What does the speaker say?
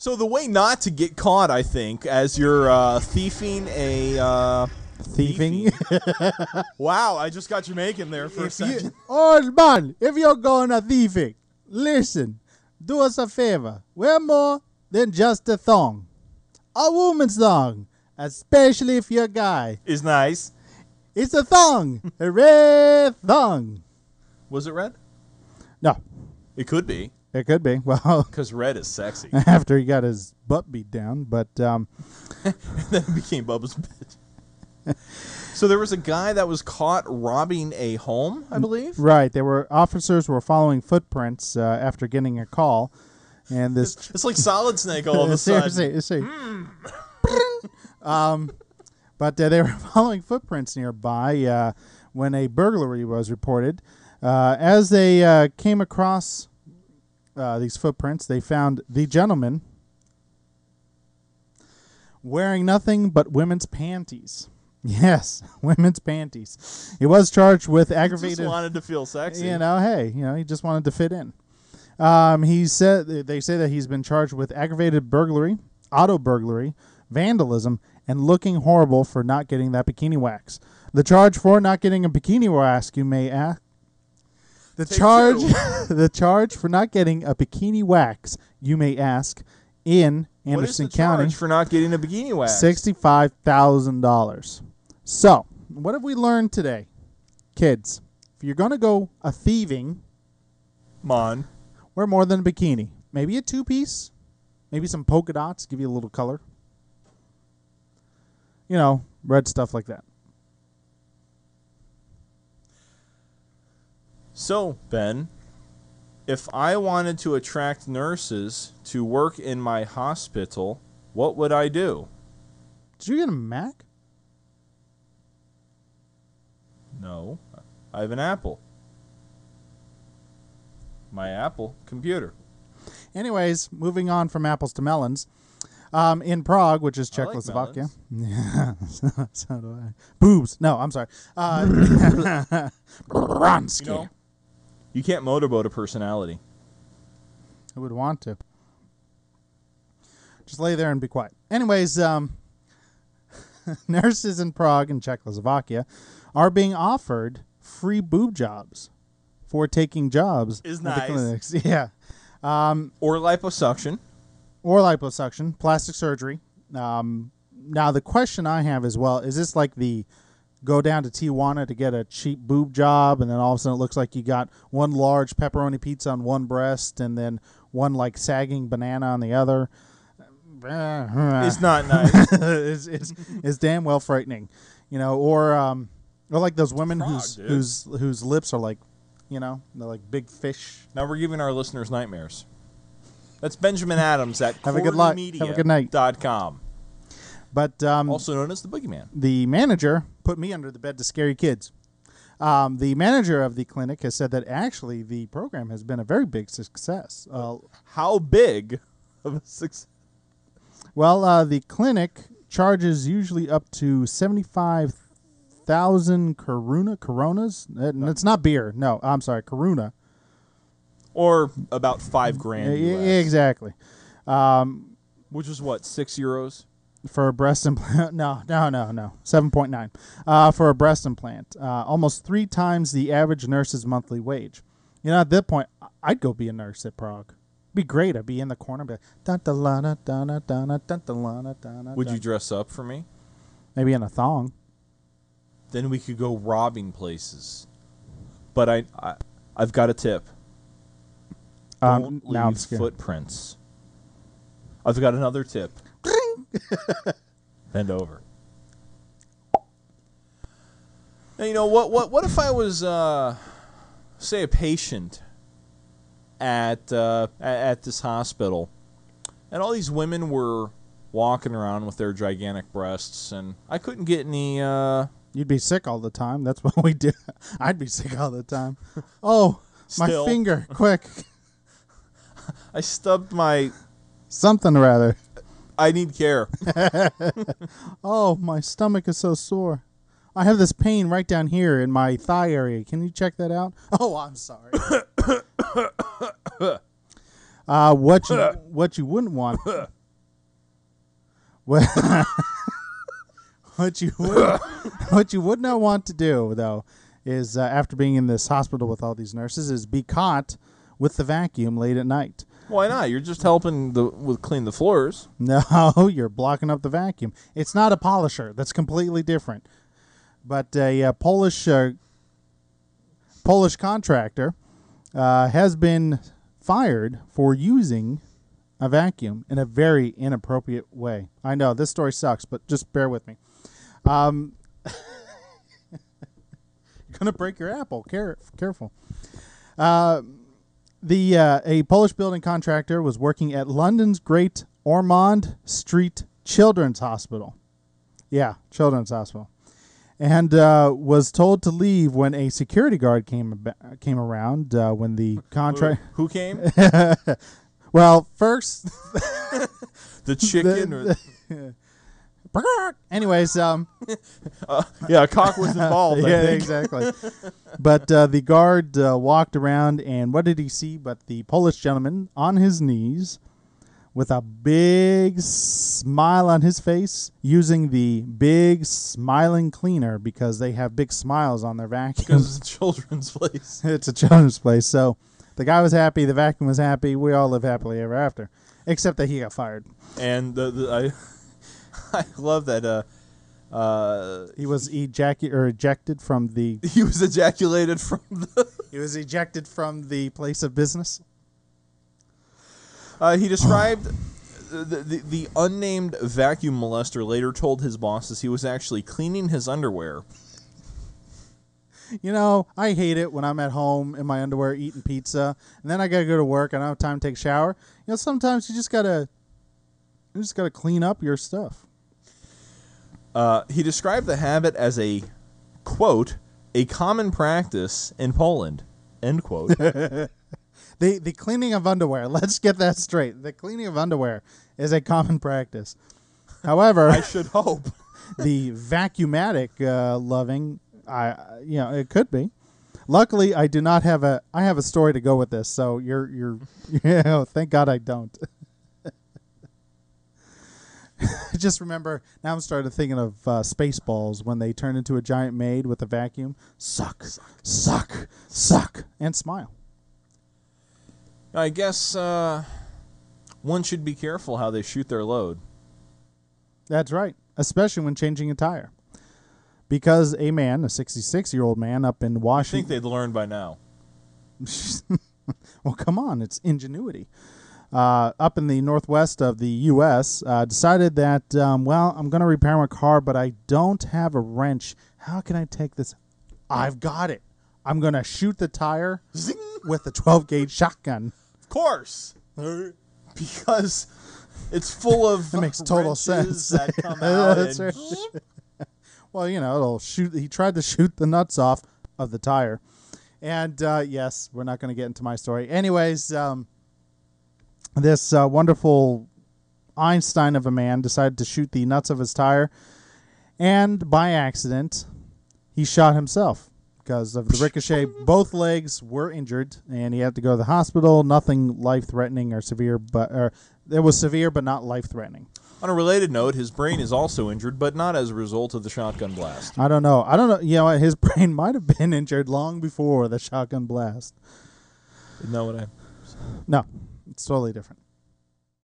So the way not to get caught, I think, as you're thieving a... Thieving? Wow, I just got Jamaican there for a second. Old man, if you're going to thieving, listen, do us a favor. Wear more than just a thong. A woman's thong, especially if you're a guy. Is nice. It's a thong, a red thong. Was it red? No, It could be, it could be. Well, because red is sexy. after he got his butt beat down, but Then it became Bubba's bitch. So there was a guy that was caught robbing a home, I believe? right, officers were following footprints after getting a call, and this It's like Solid Snake all of a sudden. Seriously. But they were following footprints nearby when a burglary was reported. As they came across these footprints, they found the gentleman wearing nothing but women's panties. Yes, women's panties. He was charged with aggravated. He just wanted to feel sexy. He just wanted to fit in. They say that he's been charged with aggravated burglary, auto burglary, vandalism, and looking horrible for not getting that bikini wax. The charge for not getting a bikini wax, you may ask. The charge for not getting a bikini wax, you may ask, in Anderson County. What is the charge for not getting a bikini wax? $65,000. So, what have we learned today? Kids, if you're going to go a thieving, Mon. wear more than a bikini. Maybe a two-piece. Maybe some polka dots, give you a little color. You know, red stuff like that. So, Ben, if I wanted to attract nurses to work in my hospital, what would I do? Did you get a Mac? No, I have an Apple. My Apple computer. Anyways, moving on from apples to melons. In Prague, which is I like Czechoslovakia. Yeah, so do I. Boobs. No, I'm sorry. Bronski. You know, you can't motorboat a personality. Who would want to? Just lay there and be quiet. Anyways, nurses in Prague and Czechoslovakia are being offered free boob jobs for taking jobs Is at the nice. clinics. Yeah. Or liposuction. Or liposuction, plastic surgery. Now, the question I have as well, is this like the go down to Tijuana to get a cheap boob job, and then all of a sudden it looks like you got one large pepperoni pizza on one breast and then one like sagging banana on the other? It's not nice. it's damn well frightening. You know, or like those women Prague, whose lips are like, you know, they're like big fish. Now we're giving our listeners nightmares. That's Benjamin Adams at Have a good night. .com. But Also known as the Boogeyman. the manager put me under the bed to scary kids. The manager of the clinic has said that actually the program has been a very big success. How big of a success? Well, the clinic charges usually up to 75,000 Coronas. And it's not beer. No, I'm sorry, Corona. Or about $5,000 Yeah, US. exactly. Which is what, €6? For a breast implant. No. 7.9. For a breast implant. Almost 3 times the average nurse's monthly wage. You know, at that point, I'd go be a nurse at Prague. Be great. I'd be in the corner. Be like, Would you dress up for me? maybe in a thong? Then we could go robbing places. But I've got a tip. Don't now I'm leave scared. footprints. I've got another tip. Bend over. Now, you know, what if I was, say, a patient at this hospital, and all these women were walking around with their gigantic breasts, and I couldn't get any... You'd be sick all the time. That's what we do. I'd be sick all the time. Oh, Still. my finger. Quick. I stubbed my... Something or other. I need care. Oh, my stomach is so sore. I have this pain right down here in my thigh area. Can you check that out? Oh, I'm sorry. What you wouldn't want. what what you would not want to do though is after being in this hospital with all these nurses is be caught with the vacuum late at night. Why not? You're just helping with clean the floors. No, you're blocking up the vacuum. It's not a polisher. That's completely different. But a Polish contractor has been fired for using a vacuum in a very inappropriate way. I know this story sucks, but just bear with me. You're gonna break your apple. Careful. A Polish building contractor was working at London's Great Ormond Street Children's Hospital. Yeah, Children's Hospital. And was told to leave when a security guard came around when the contract... Who came? Well, first... The chicken? Anyways... yeah, a cock was involved, I think. Exactly. But the guard walked around, and what did he see but the Polish gentleman on his knees with a big smile on his face using the big smiling cleaner because they have big smiles on their vacuums. Because it's a children's place. It's a children's place. So the guy was happy. The vacuum was happy. We all live happily ever after. Except that he got fired. And I love that he was ejected from the... He was ejaculated from the... He was ejected from the place of business. He described the unnamed vacuum molester later told his bosses he was actually cleaning his underwear. You know, I hate it when I'm at home in my underwear eating pizza, and then I gotta go to work. I don't have time to take a shower. You know, sometimes you just gotta clean up your stuff. He described the habit as a, quote, a common practice in Poland, end quote. The cleaning of underwear, let's get that straight. The cleaning of underwear is a common practice. However, I should hope. The vacuumatic loving, it could be. Luckily, I do not have I have a story to go with this, so thank God I don't. Just remember, now I'm starting thinking of Spaceballs when they turn into a giant maid with a vacuum. Suck, suck, suck, and smile. I guess one should be careful how they shoot their load. That's right, especially when changing a tire. Because a 66-year-old man up in Washington... I think they'd learn by now. Well, come on, it's ingenuity. Up in the northwest of the U.S., decided that, I'm going to repair my car, but I don't have a wrench. How can I take this? I've got it. I'm going to shoot the tire with a 12-gauge shotgun. Of course. Because it's full of that makes total sense. That come out. That's right. Well, it'll shoot. He tried to shoot the nuts off of the tire. And, yes, we're not going to get into my story. Anyways, this wonderful Einstein of a man decided to shoot the nuts of his tire. And by accident, he shot himself. Because of the ricochet, both legs were injured, and he had to go to the hospital. Nothing life-threatening or severe, it was severe but not life-threatening. On a related note, his brain is also injured, but not as a result of the shotgun blast. I don't know. You know what? His brain might have been injured long before the shotgun blast. Isn't that what No, it's totally different.